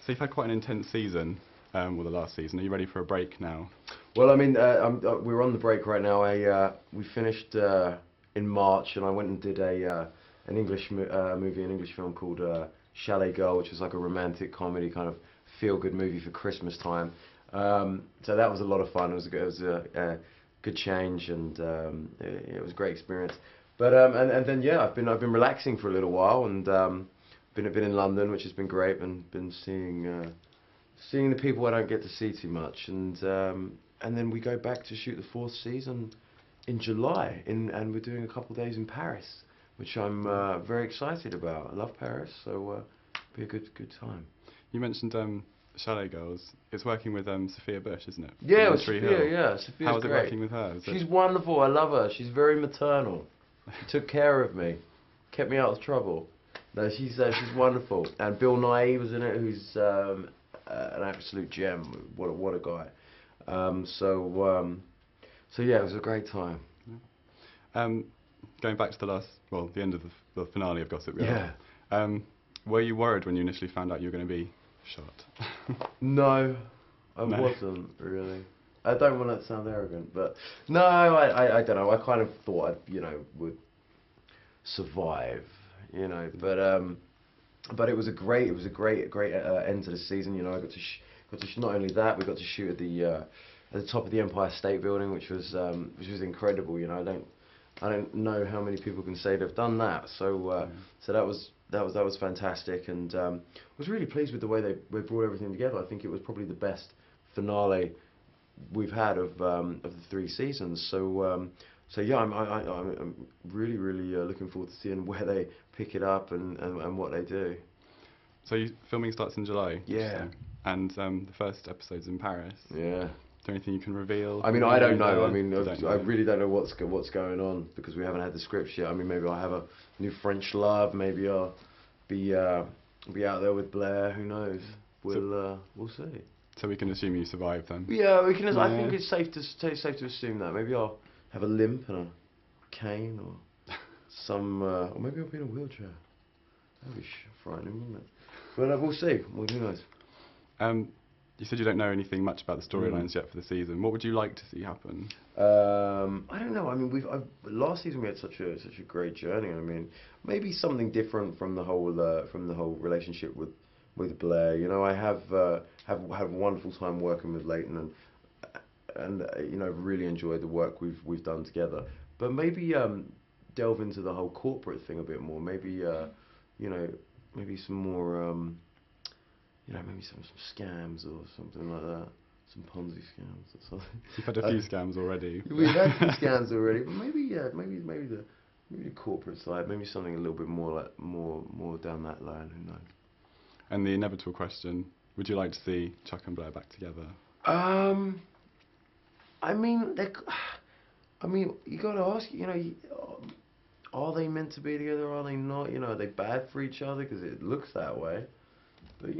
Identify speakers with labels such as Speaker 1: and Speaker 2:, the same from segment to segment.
Speaker 1: So you've had quite an intense season, well, the last season. Are you ready for a break now?
Speaker 2: Well, I mean, we're on the break right now. We finished in March, and I went and did an movie, an English film called Chalet Girl, which is like a romantic comedy kind of feel-good movie for Christmas time. So that was a lot of fun. It was a good change, and it was a great experience. But and then yeah, I've been relaxing for a little while, and been in London, which has been great, and been seeing the people I don't get to see too much, and then we go back to shoot the fourth season in July, and we're doing a couple of days in Paris, which I'm very excited about. I love Paris, so be a good time.
Speaker 1: You mentioned Chalet Girls. It's working with Sophia Bush, isn't it?
Speaker 2: Yeah,
Speaker 1: From
Speaker 2: with
Speaker 1: Tree
Speaker 2: Sophia.
Speaker 1: Hill.
Speaker 2: Yeah, Sophia's
Speaker 1: How was it
Speaker 2: great.
Speaker 1: working with her?
Speaker 2: She's wonderful. I love her. She's very maternal. She took care of me, kept me out of trouble. No, she's wonderful. And Bill Nighy was in it, who's an absolute gem. What a guy. So yeah, it was a great time.
Speaker 1: Going back to the end of the finale of Gossip Girl.
Speaker 2: Yeah.
Speaker 1: Were you worried when you initially found out you were going to be shot?
Speaker 2: No, I wasn't really. I don't want to sound arrogant, but no, I don't know. I kind of thought I, would survive, but it was a great end to the season. I got to not only that, we got to shoot at the top of the Empire State Building, which was incredible. I don't know how many people can say they've done that. So that was fantastic, and I was really pleased with the way they brought everything together. I think it was probably the best finale we've had of the 3 seasons. So yeah, I'm really looking forward to seeing where they pick it up and what they do.
Speaker 1: So filming starts in July.
Speaker 2: Yeah.
Speaker 1: And the first episode's in Paris.
Speaker 2: Yeah.
Speaker 1: Is there anything you can reveal?
Speaker 2: I mean, I don't know. I mean, I
Speaker 1: know.
Speaker 2: really don't know what's going on, because we haven't had the scripts yet. I mean, maybe I'll have a new French love. Maybe I'll be out there with Blair. Who knows? We'll see.
Speaker 1: So we can assume you survived then.
Speaker 2: Yeah, we can.
Speaker 1: Yeah.
Speaker 2: I think it's safe to assume that. Maybe I'll have a limp and a cane, or or maybe I'll be in a wheelchair. That'd be frightening, wouldn't it? But we'll see. Well, who knows?
Speaker 1: You said you don't know anything much about the storylines yet for the season. What would you like to see happen?
Speaker 2: I don't know. I mean, last season we had such a great journey. I mean, maybe something different from the whole relationship with Blair. I have had a wonderful time working with Leighton, and really enjoyed the work we've done together. But maybe delve into the whole corporate thing a bit more. Maybe maybe some more. Maybe some scams or something like that. Some Ponzi scams or something.
Speaker 1: You've had a few scams already.
Speaker 2: We've had a few scams already, but maybe the corporate side, maybe something a little bit more down that line. Who knows?
Speaker 1: And the inevitable question: would you like to see Chuck and Blair back together?
Speaker 2: I mean, you got to ask. Are they meant to be together? Are they not? Are they bad for each other? Because it looks that way. But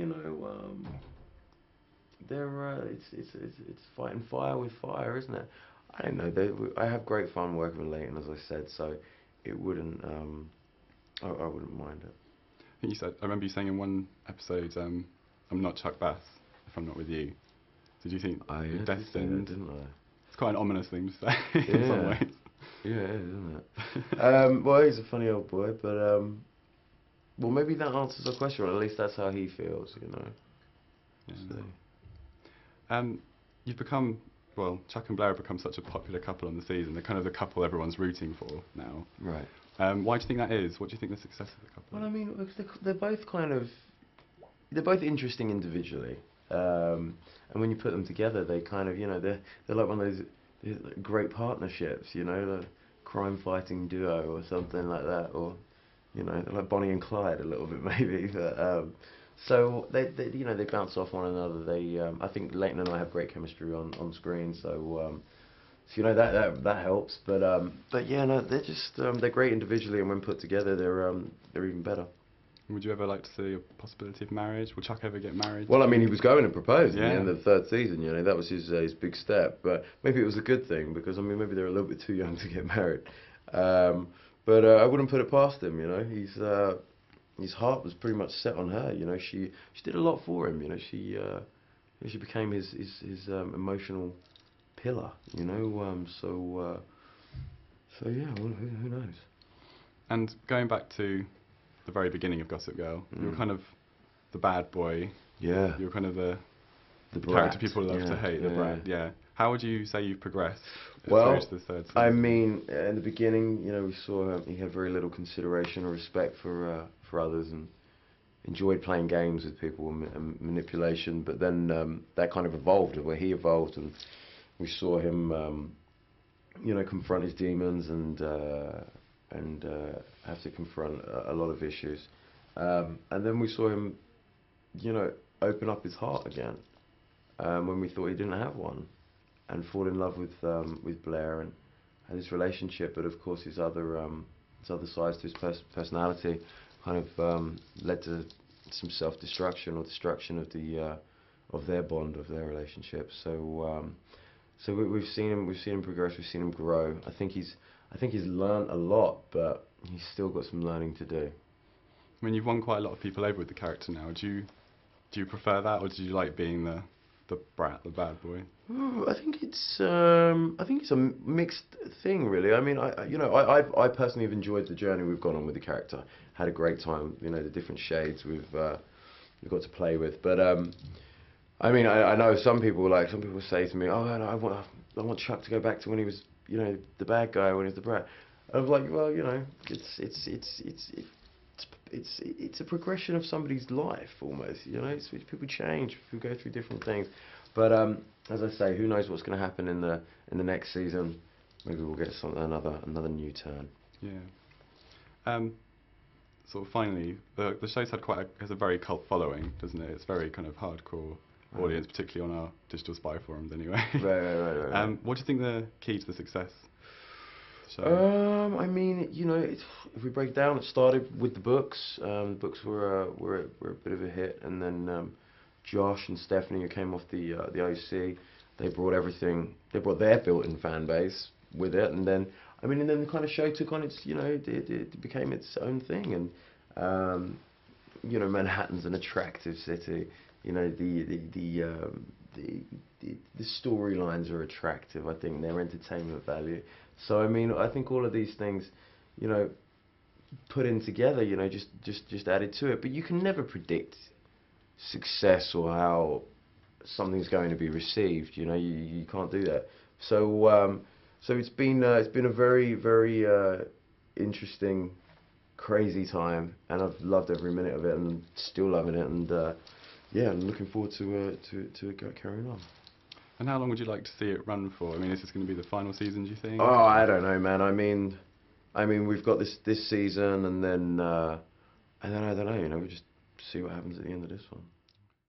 Speaker 2: they're it's fighting fire with fire, isn't it? I don't know. I have great fun working with Leighton, as I said, so it wouldn't. I wouldn't mind it.
Speaker 1: I think I remember you saying in one episode, "I'm not Chuck Bass if I'm not with you." Did you think you're destined?
Speaker 2: Didn't I?
Speaker 1: It's quite an ominous thing to say in some ways.
Speaker 2: Yeah, isn't it? Well, he's a funny old boy, but well, maybe that answers the question, or at least that's how he feels,
Speaker 1: Yeah.
Speaker 2: So.
Speaker 1: You've become, Chuck and Blair have become such a popular couple on the season. They're kind of the couple everyone's rooting for now.
Speaker 2: Right.
Speaker 1: Why do you think that is? What do you think the success of the couple is?
Speaker 2: Well, I mean, they're both interesting individually, and when you put them together, they kind of, they're like one of those great partnerships, the crime-fighting duo or something like that, or they're like Bonnie and Clyde a little bit maybe. But so they bounce off one another. I think Leighton and I have great chemistry on screen, so that helps. But yeah, no, they're just they're great individually, and when put together, they're even better.
Speaker 1: Would you ever like to see a possibility of marriage? Will Chuck ever get married?
Speaker 2: Well, I mean, he was going to propose in the
Speaker 1: Yeah.
Speaker 2: end of the 3rd season. That was his big step. But maybe it was a good thing, because I mean, maybe they're a little bit too young to get married. But I wouldn't put it past him. his heart was pretty much set on her. You know, she did a lot for him. You know, she became his emotional pillar. You know, so yeah, well, who knows?
Speaker 1: And going back to the very beginning of Gossip Girl, you were kind of the bad boy.
Speaker 2: Yeah.
Speaker 1: You were kind of the
Speaker 2: brat.
Speaker 1: character people love to hate, the brat. Yeah. How would you say you've progressed
Speaker 2: Well,
Speaker 1: through to the third season?
Speaker 2: I mean, in the beginning, you know, we saw he had very little consideration or respect for others, and enjoyed playing games with people and manipulation. But then that kind of evolved, where he evolved, and we saw him, you know, confront his demons and have to confront a lot of issues. And then we saw him, you know, open up his heart again when we thought he didn't have one, and fall in love with Blair and had this relationship. But of course, his other sides to his personality kind of led to some self-destruction or destruction of their bond, of their relationship. So we've seen him progress, we've seen him grow. I think he's learned a lot, but he's still got some learning to do.
Speaker 1: I mean, you've won quite a lot of people over with the character now. Do you prefer that, or do you like being the brat, the bad boy?
Speaker 2: I think it's a mixed thing, really. I mean, I personally have enjoyed the journey we've gone on with the character. Had a great time, you know, the different shades we've got to play with. But I mean, I know some people say to me, oh, no, I want Chuck to go back to when he was, you know, the bad guy, when he was the brat. I was like, well, you know, it's a progression of somebody's life almost. You know, people change, people go through different things. But as I say, who knows what's going to happen in the next season? Maybe we'll get another new turn.
Speaker 1: Yeah. Sort of finally, the show's has a very cult following, doesn't it? It's very kind of hardcore audience, particularly on our digital spy forums, anyway.
Speaker 2: Right.
Speaker 1: What do you think the key to the success?
Speaker 2: I mean, you know, if we break down, it started with the books. The books were a bit of a hit, and then Josh and Stephanie, who came off the OC, they brought their built-in fan base with it, and then the kind of show took on its, you know, it became its own thing, and you know, Manhattan's an attractive city. You know, the storylines are attractive. I think their entertainment value. So I mean, I think all of these things, you know, put in together, you know, just added to it. But you can never predict success or how something's going to be received. You know, you can't do that. So it's been a very, very interesting, crazy time, and I've loved every minute of it, and still loving it, and yeah, I'm looking forward to carrying on.
Speaker 1: And how long would you like to see it run for? I mean, is this going to be the final season, do you think?
Speaker 2: Oh, I don't know, man. I mean, we've got this season, and then I don't know. You know, we'll just see what happens at the end of this one.